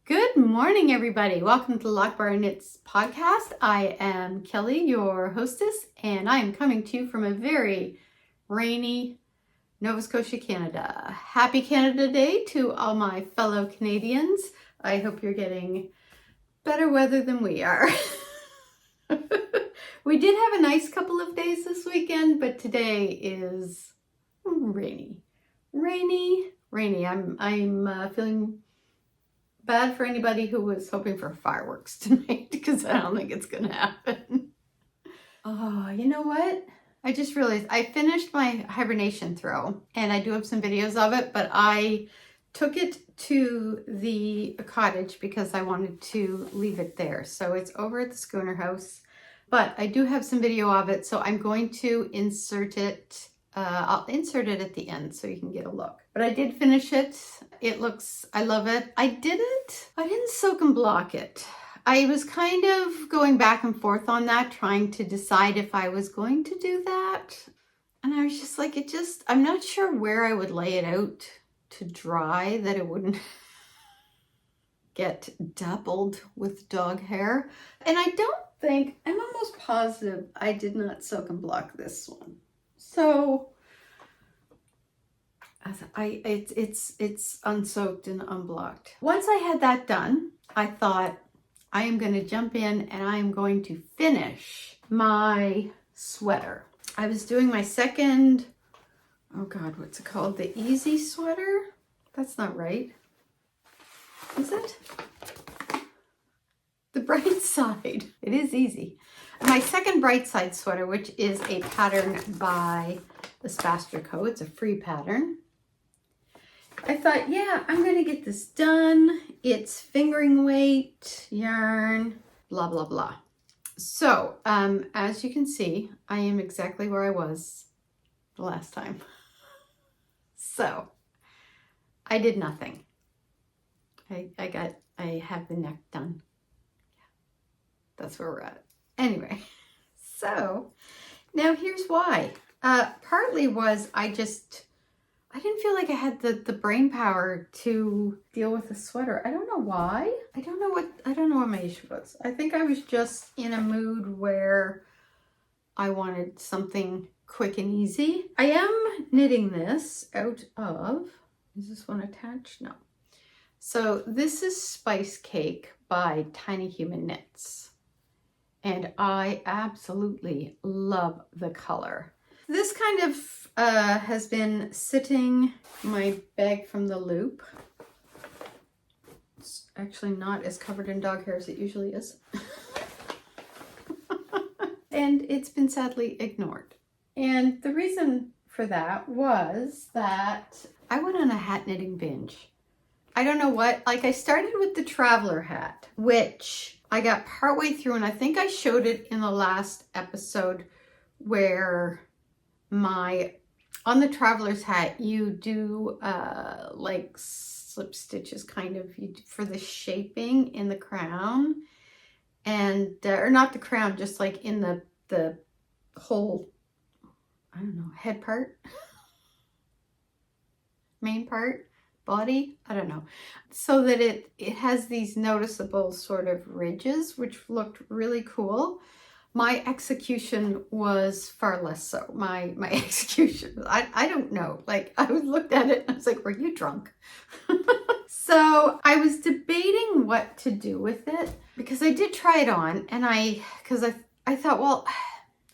Good morning, everybody. Welcome to the Loch Briar Knits podcast. I am Kelly, your hostess, and I am coming to you from a very rainy Nova Scotia, Canada. Happy Canada Day to all my fellow Canadians. I hope you're getting better weather than we are. We did have a nice couple of days this weekend, but today is rainy. I'm feeling bad for anybody who was hoping for fireworks tonight because I don't think it's gonna happen. Oh, you know what? I just realized I finished my hibernation throw and I do have some videos of it, but I took it to the cottage because I wanted to leave it there. So it's over at the Schooner house, but I do have some video of it. So I'm going to insert it. I'll insert it at the end so you can get a look. But I did finish it. I love it. I didn't soak and block it. I was kind of going back and forth on that, trying to decide if I was going to do that. And I was just like, I'm not sure where I would lay it out to dry that it wouldn't get dappled with dog hair. And I'm almost positive I did not soak and block this one. So it's unsoaked and unblocked. Once I had that done, I thought I am going to jump in and I am going to finish my sweater. I was doing my second, oh God, what's it called? The easy sweater? That's not right. Is it? The bright side. It is easy. My second bright side sweater, which is a pattern by the Scotia. It's a free pattern. I thought, yeah, I'm going to get this done. It's fingering weight, yarn, blah, blah, blah. So, as you can see, I am exactly where I was the last time. So, I did nothing. I have the neck done. That's where we're at. Anyway, so now here's why. Partly was I didn't feel like I had the brain power to deal with a sweater. I don't know why. I don't know what my issue was. I think I was just in a mood where I wanted something quick and easy. I am knitting this out of, is this one attached? No. So this is Spice Cake by Tiny Human Knits. And I absolutely love the color. This kind of has been sitting in my bag from the loop. It's actually not as covered in dog hair as it usually is. And it's been sadly ignored. And the reason for that was that I went on a hat knitting binge. I don't know what, like I started with the traveler hat, which I got partway through, and I think I showed it in the last episode where on the traveler's hat, you do like slip stitches kind of for the shaping in the crown and, or not the crown, just like in the whole, I don't know, head part, main part, body, I don't know, so that it has these noticeable sort of ridges, which looked really cool. My execution was far less so. My execution, I don't know. Like I looked at it and I was like, were you drunk? So I was debating what to do with it because I did try it on and I thought, well,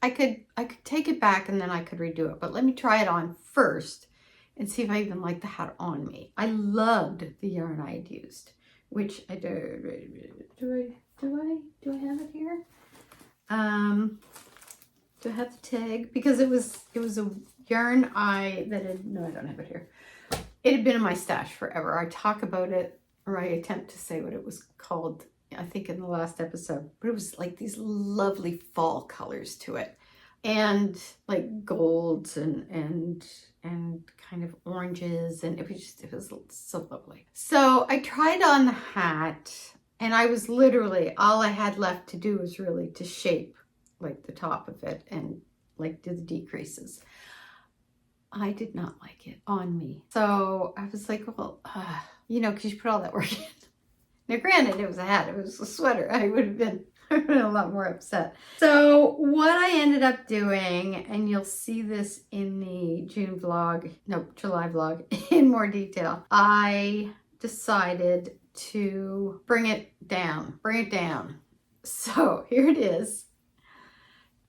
I could take it back and then I could redo it, but let me try it on first and see if I even like the hat on me. I loved the yarn I had used, which I do I have it here? Do I have the tag? Because it was a yarn no, I don't have it here. It had been in my stash forever. I talk about it, or I attempt to say what it was called, I think in the last episode, but it was like these lovely fall colors to it. And like golds and kind of oranges, and it was so lovely. So I tried on the hat, and I was literally, all I had left to do was really to shape like the top of it and like do the decreases. I did not like it on me. So I was like, well, because you put all that work in. Now granted, it was a hat, it was a sweater. I would have been a lot more upset. So what I ended up doing, and you'll see this in the July vlog in more detail, I decided to bring it down. So here it is.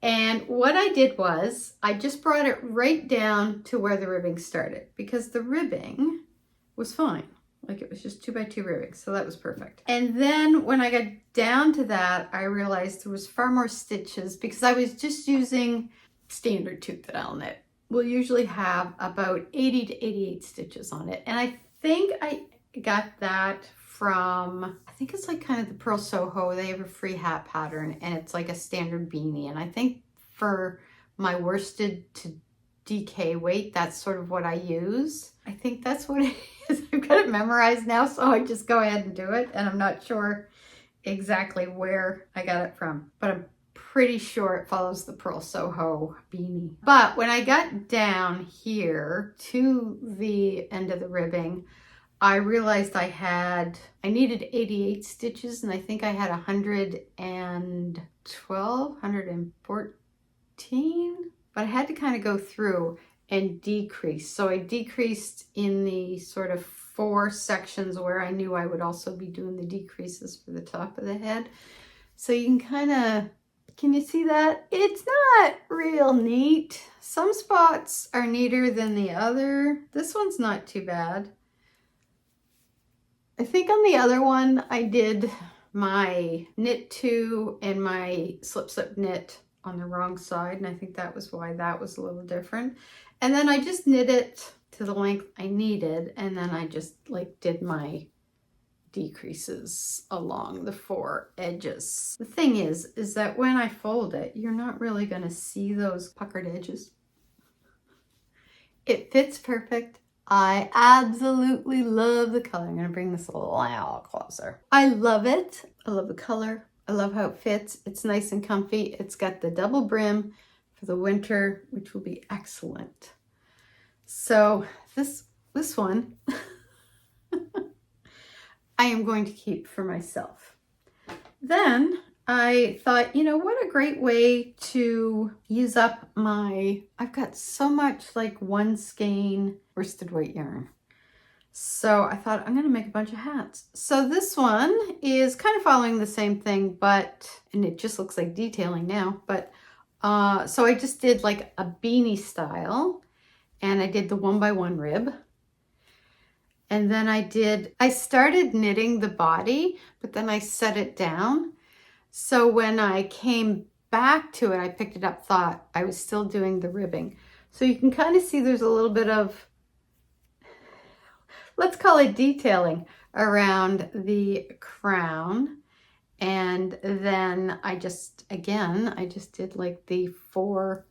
And what I did was I just brought it right down to where the ribbing started, because the ribbing was fine. Like it was just 2x2 ribbing, so that was perfect. And then when I got down to that, I realized there was far more stitches because I was just using standard tooth that I'll knit. We'll usually have about 80 to 88 stitches on it. And I think I got that from, I think it's like kind of the Pearl Soho. They have a free hat pattern and it's like a standard beanie. And I think for my worsted to DK weight, that's sort of what I use. I think that's what it is. I've got it memorized now, so I just go ahead and do it. And I'm not sure exactly where I got it from, but I'm pretty sure it follows the Pearl Soho beanie. But when I got down here to the end of the ribbing, I realized I needed 88 stitches, and I think I had 112, 114, but I had to kind of go through and decrease. So I decreased in the sort of 4 sections where I knew I would also be doing the decreases for the top of the head. So you can kind of, can you see that? It's not real neat. Some spots are neater than the other. This one's not too bad. I think on the other one, I did my knit 2 and my slip knit on the wrong side. And I think that was why that was a little different. And then I just knit it to the length I needed. And then I just like did my decreases along the 4 edges. The thing is that when I fold it, you're not really going to see those puckered edges. It fits perfect. I absolutely love the color. I'm going to bring this a little closer. I love it. I love the color. I love how it fits. It's nice and comfy. It's got the double brim for the winter, which will be excellent. So this one I am going to keep for myself. Then I thought, you know, what a great way to use up I've got so much like 1 skein worsted weight yarn. So I thought I'm going to make a bunch of hats. So this one is kind of following the same thing, and it just looks like detailing now, but so I just did like a beanie style, and I did the 1x1 rib. And then I started knitting the body, but then I set it down. So when I came back to it, I picked it up, thought I was still doing the ribbing. So you can kind of see there's a little bit of, let's call it detailing around the crown. And then I just did like the four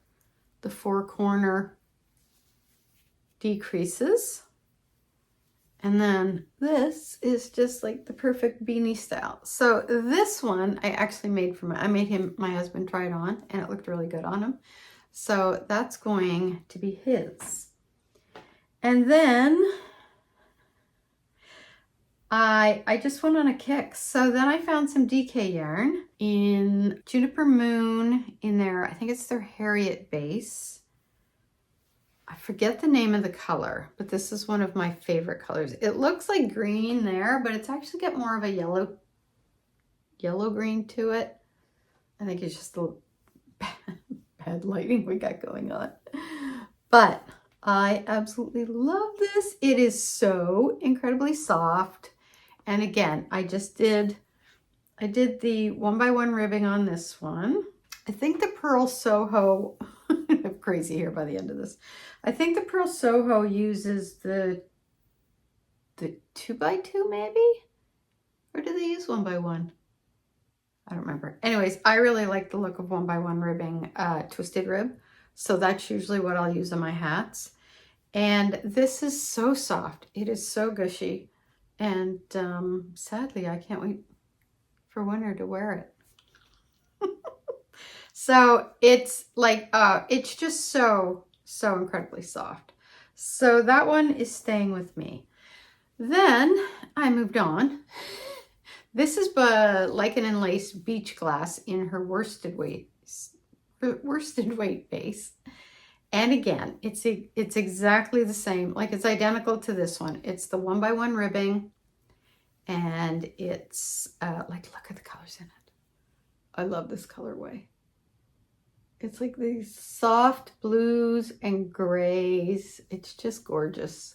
corner decreases. And then this is just like the perfect beanie style. So this one I actually made I made my husband try it on, and it looked really good on him. So that's going to be his. And then I just went on a kick. So then I found some DK yarn in Juniper Moon in I think it's their Harriet base. I forget the name of the color, but this is one of my favorite colors. It looks like green there, but it's actually got more of a yellow green to it. I think it's just the bad lighting we got going on. But I absolutely love this. It is so incredibly soft. And again, I did the 1x1 ribbing on this one. I think the Pearl Soho, I'm crazy here by the end of this. I think the Pearl Soho uses the 2x2 maybe? Or do they use 1x1? I don't remember. Anyways, I really like the look of 1x1 ribbing, twisted rib. So that's usually what I'll use on my hats. And this is so soft. It is so gushy. And sadly, I can't wait for winter to wear it. So it's like, it's just so incredibly soft. So that one is staying with me. Then I moved on This is Lichen and Lace Beach Glass in her worsted weight base. And again, it's exactly the same. Like, it's identical to this one. It's the 1x1 ribbing, and it's like, look at the colors in it. I love this colorway. It's like these soft blues and grays. It's just gorgeous.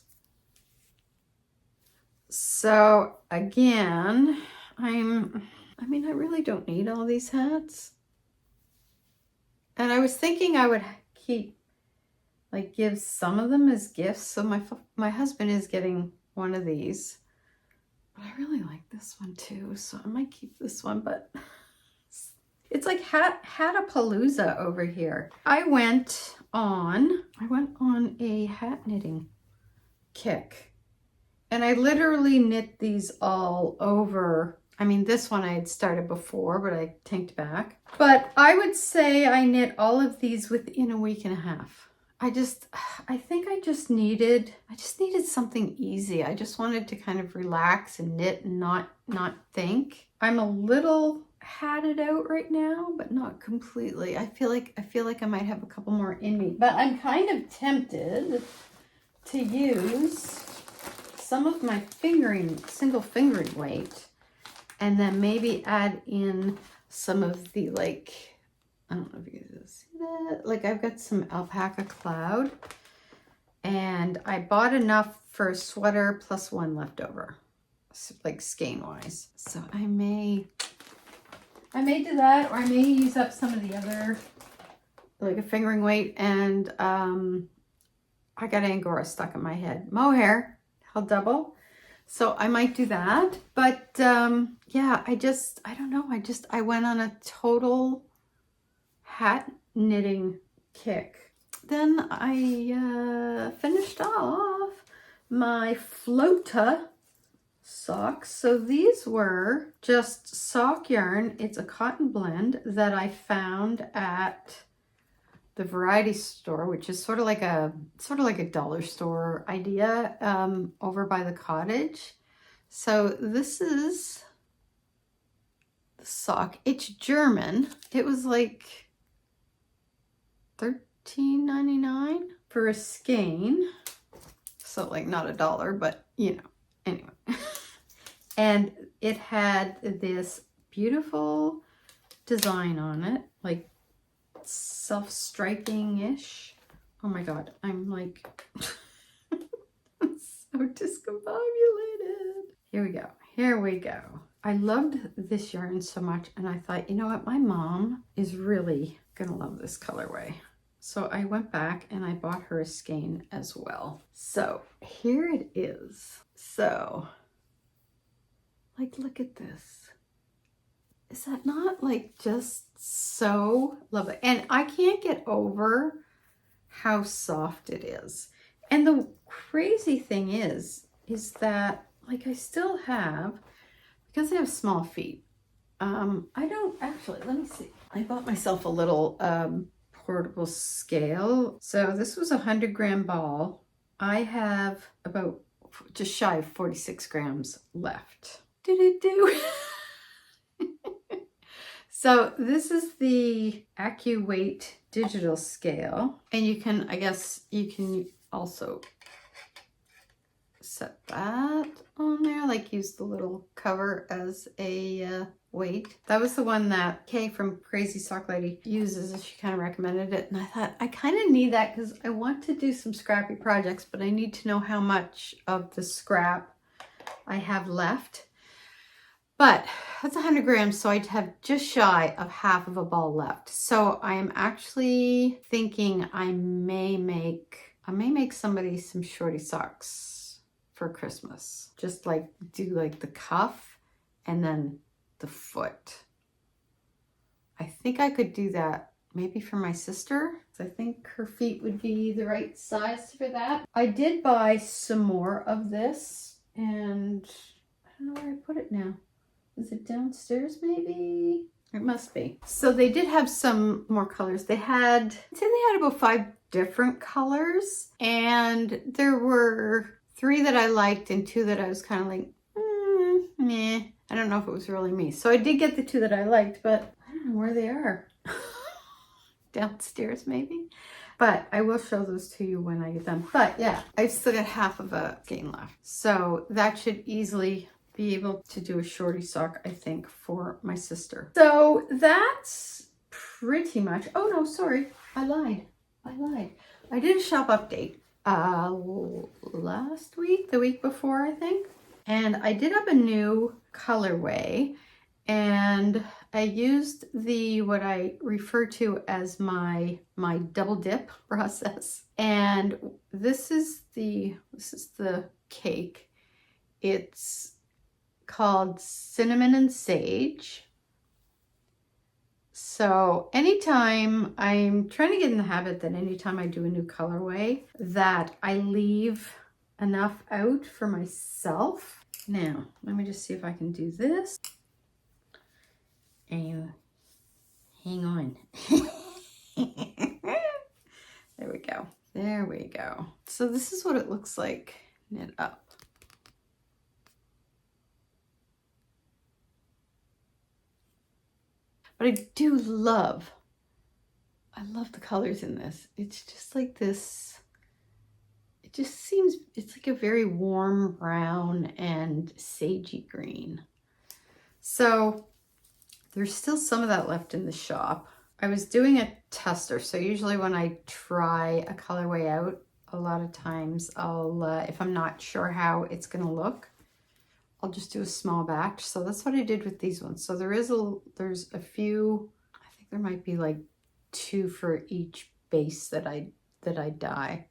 So again, I mean, I really don't need all these hats. And I was thinking I would give some of them as gifts. So my husband is getting one of these, but I really like this one too. So I might keep this one, but it's like HAT-A-PALOOZA over here. I went on a hat knitting kick, and I literally knit these all over. I mean, this one I had started before, but I tanked back. But I would say I knit all of these within a week and a half. I think I just needed something easy. I just wanted to kind of relax and knit and not think. I'm a little hatted out right now, but not completely. I feel like I might have a couple more in me, but I'm kind of tempted to use some of my single fingering weight, and then maybe add in some of the, like, I don't know if you guys can see that. Like, I've got some alpaca cloud, and I bought enough for a sweater plus one left over, like skein wise. So I may do that, or I may use up some of the other, like a fingering weight. And I got Angora stuck in my head. Mohair, I'll double. So I might do that. But yeah, I don't know. I went on a total hat knitting kick. Then I finished off my Floata socks. So these were just sock yarn. It's a cotton blend that I found at the variety store, which is sort of like a dollar store idea over by the cottage. So this is the sock. It's German. It was like $13.99 for a skein. So like not $1, but you know, anyway. And it had this beautiful design on it, like self-striping-ish. Oh my God, I'm like I'm so discombobulated. Here we go. I loved this yarn so much, and I thought, you know what, my mom is really gonna love this colorway. So I went back and I bought her a skein as well. So here it is. So, like, look at this. Is that not like just so lovely? And I can't get over how soft it is. And the crazy thing is that, like, I still have, because I have small feet, I don't actually, let me see. I bought myself a little portable scale. So this was a 100-gram ball. I have about just shy of 46 grams left. So this is the AccuWeight digital scale, and you can, I guess you can also set that on there, like use the little cover as a weight. That was the one that Kay from Crazy Sock Lady uses, and she kind of recommended it. And I thought, I kind of need that because I want to do some scrappy projects, but I need to know how much of the scrap I have left. But that's 100 grams, so I'd have just shy of half of a ball left. So I am actually thinking I may make somebody some shorty socks for Christmas. Just like do like the cuff and then the foot. I think I could do that maybe for my sister. I think her feet would be the right size for that. I did buy some more of this, and I don't know where I put it now. Is it downstairs maybe? It must be. So they did have some more colors. I'd say they had about 5 different colors, and there were 3 that I liked and 2 that I was kind of like, meh. I don't know if it was really me. So I did get the 2 that I liked, but I don't know where they are. Downstairs maybe. But I will show those to you when I get them. But yeah, I've still got half of a skein left. So that should easily be able to do a shorty sock, I think, for my sister. So that's pretty much, oh no, sorry, I lied. I did a shop update last week, the week before, I think. And I did up a new colorway, and I used what I refer to as my double dip process. And this is the cake. It's called Cinnamon and Sage. So anytime, I'm trying to get in the habit that anytime I do a new colorway, that I leave enough out for myself. Now, let me just see if I can do this. And hang on. There we go. There we go. So this is what it looks like knit up. But I do love, I love the colors in this. It's just like this, it just seems, it's like a very warm brown and sagey green. So there's still some of that left in the shop. I was doing a tester. So usually when I try a colorway out, a lot of times I'll, if I'm not sure how it's gonna look, I'll just do a small batch. So that's what I did with these ones. So there's a few, I think there might be like 2 for each base that I dye,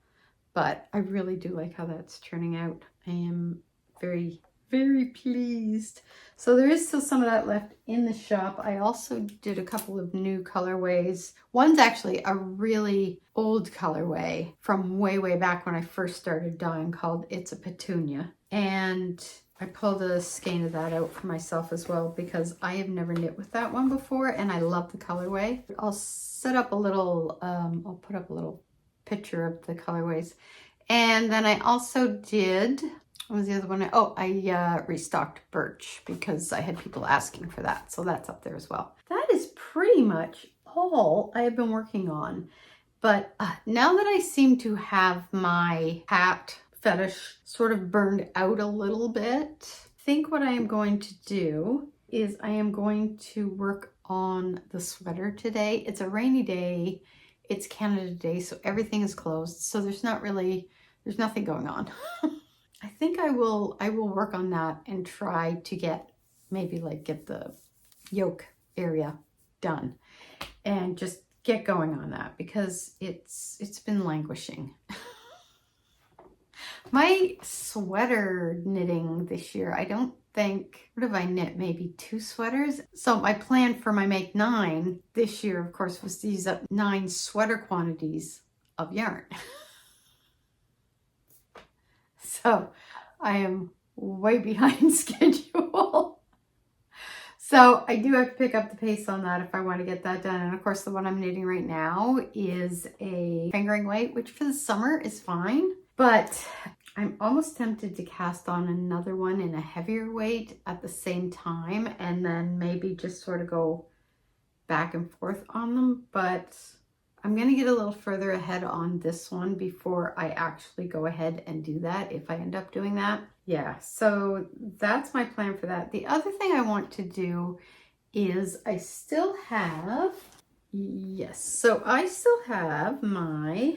but I really do like how that's turning out. I am very, very pleased. So there is still some of that left in the shop. I also did a couple of new colorways. One's actually a really old colorway from way, way back when I first started dyeing, called It's a Petunia. And I pulled a skein of that out for myself as well because I have never knit with that one before and I love the colorway. I'll set up a little, I'll put up a little picture of the colorways. And then I also did, what was the other one? Oh, I restocked Birch because I had people asking for that. So that's up there as well. That is pretty much all I have been working on. But now that I seem to have my hat fetish sort of burned out a little bit, I think what I am going to do is I am going to work on the sweater today. It's a rainy day. It's Canada Day, so everything is closed. So there's nothing going on. I think I will work on that and try to get the yoke area done and just get going on that because it's been languishing. My sweater knitting this year, I don't think, what have I knit? Maybe 2 sweaters. So my plan for my Make 9 this year, of course, was to use up 9 sweater quantities of yarn. So I am way behind schedule. So I do have to pick up the pace on that if I want to get that done. And of course, the one I'm knitting right now is a fingering weight, which for the summer is fine. But I'm almost tempted to cast on another one in a heavier weight at the same time and then maybe just sort of go back and forth on them. But I'm going to get a little further ahead on this one before I actually go ahead and do that, if I end up doing that. Yeah, so that's my plan for that. The other thing I want to do is I still have my,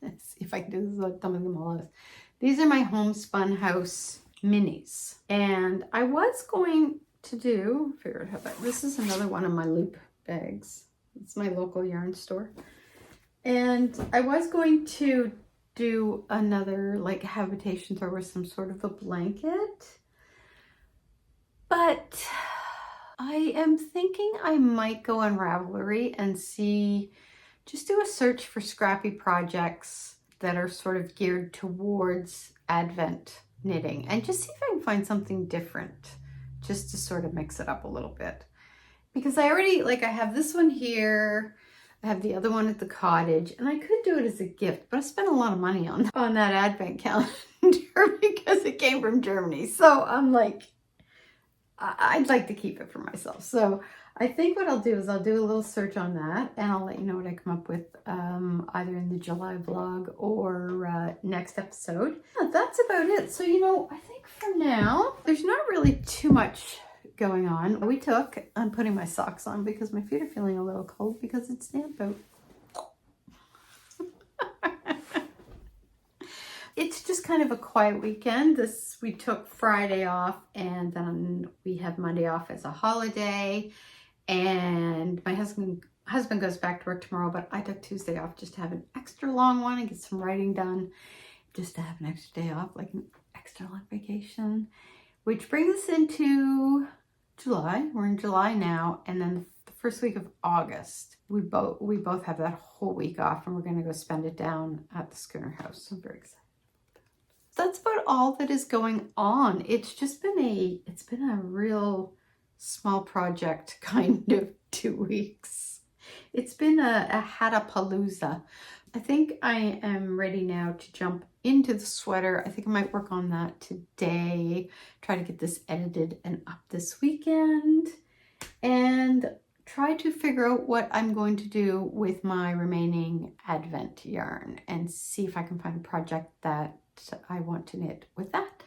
let's see if I can do this without thumbing them all out. These are my Homespun House minis. And I was going to do, figure out how that, this is another one of my loop bags. It's my local yarn store. And I was going to do another like habitation throw with some sort of a blanket. But I am thinking I might go on Ravelry and see, just do a search for scrappy projects that are sort of geared towards Advent knitting and just see if I can find something different just to sort of mix it up a little bit. Because I already, I have this one here, I have the other one at the cottage, and I could do it as a gift, but I spent a lot of money on that Advent calendar because it came from Germany. So I'm like, I'd like to keep it for myself. So I think what I'll do is I'll do a little search on that and I'll let you know what I come up with either in the July vlog or next episode. Yeah, that's about it. So, you know, I think for now, there's not really too much going on. I'm putting my socks on because my feet are feeling a little cold because it's damp out. It's just kind of a quiet weekend. We took Friday off and then we have Monday off as a holiday. And my husband goes back to work tomorrow, but I took Tuesday off just to have an extra long one and get some writing done. Just to have an extra day off, like an extra long vacation. Which brings us into July. We're in July now. And then the first week of August, we both have that whole week off and we're going to go spend it down at the Schooner House. So I'm very excited. That's about all that is going on. It's just been a real small project kind of 2 weeks. It's been a HAT-A-PALOOZA. I think I am ready now to jump into the sweater. I think I might work on that today. Try to get this edited and up this weekend. And try to figure out what I'm going to do with my remaining Advent yarn and see if I can find a project that I want to knit with that.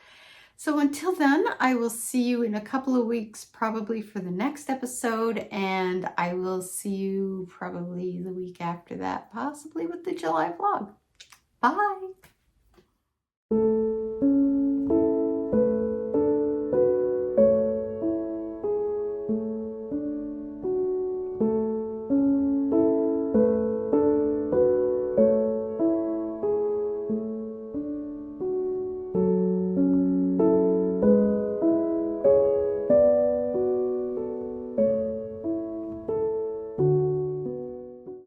So until then, I will see you in a couple of weeks, probably for the next episode, and I will see you probably the week after that, possibly with the July vlog. Bye!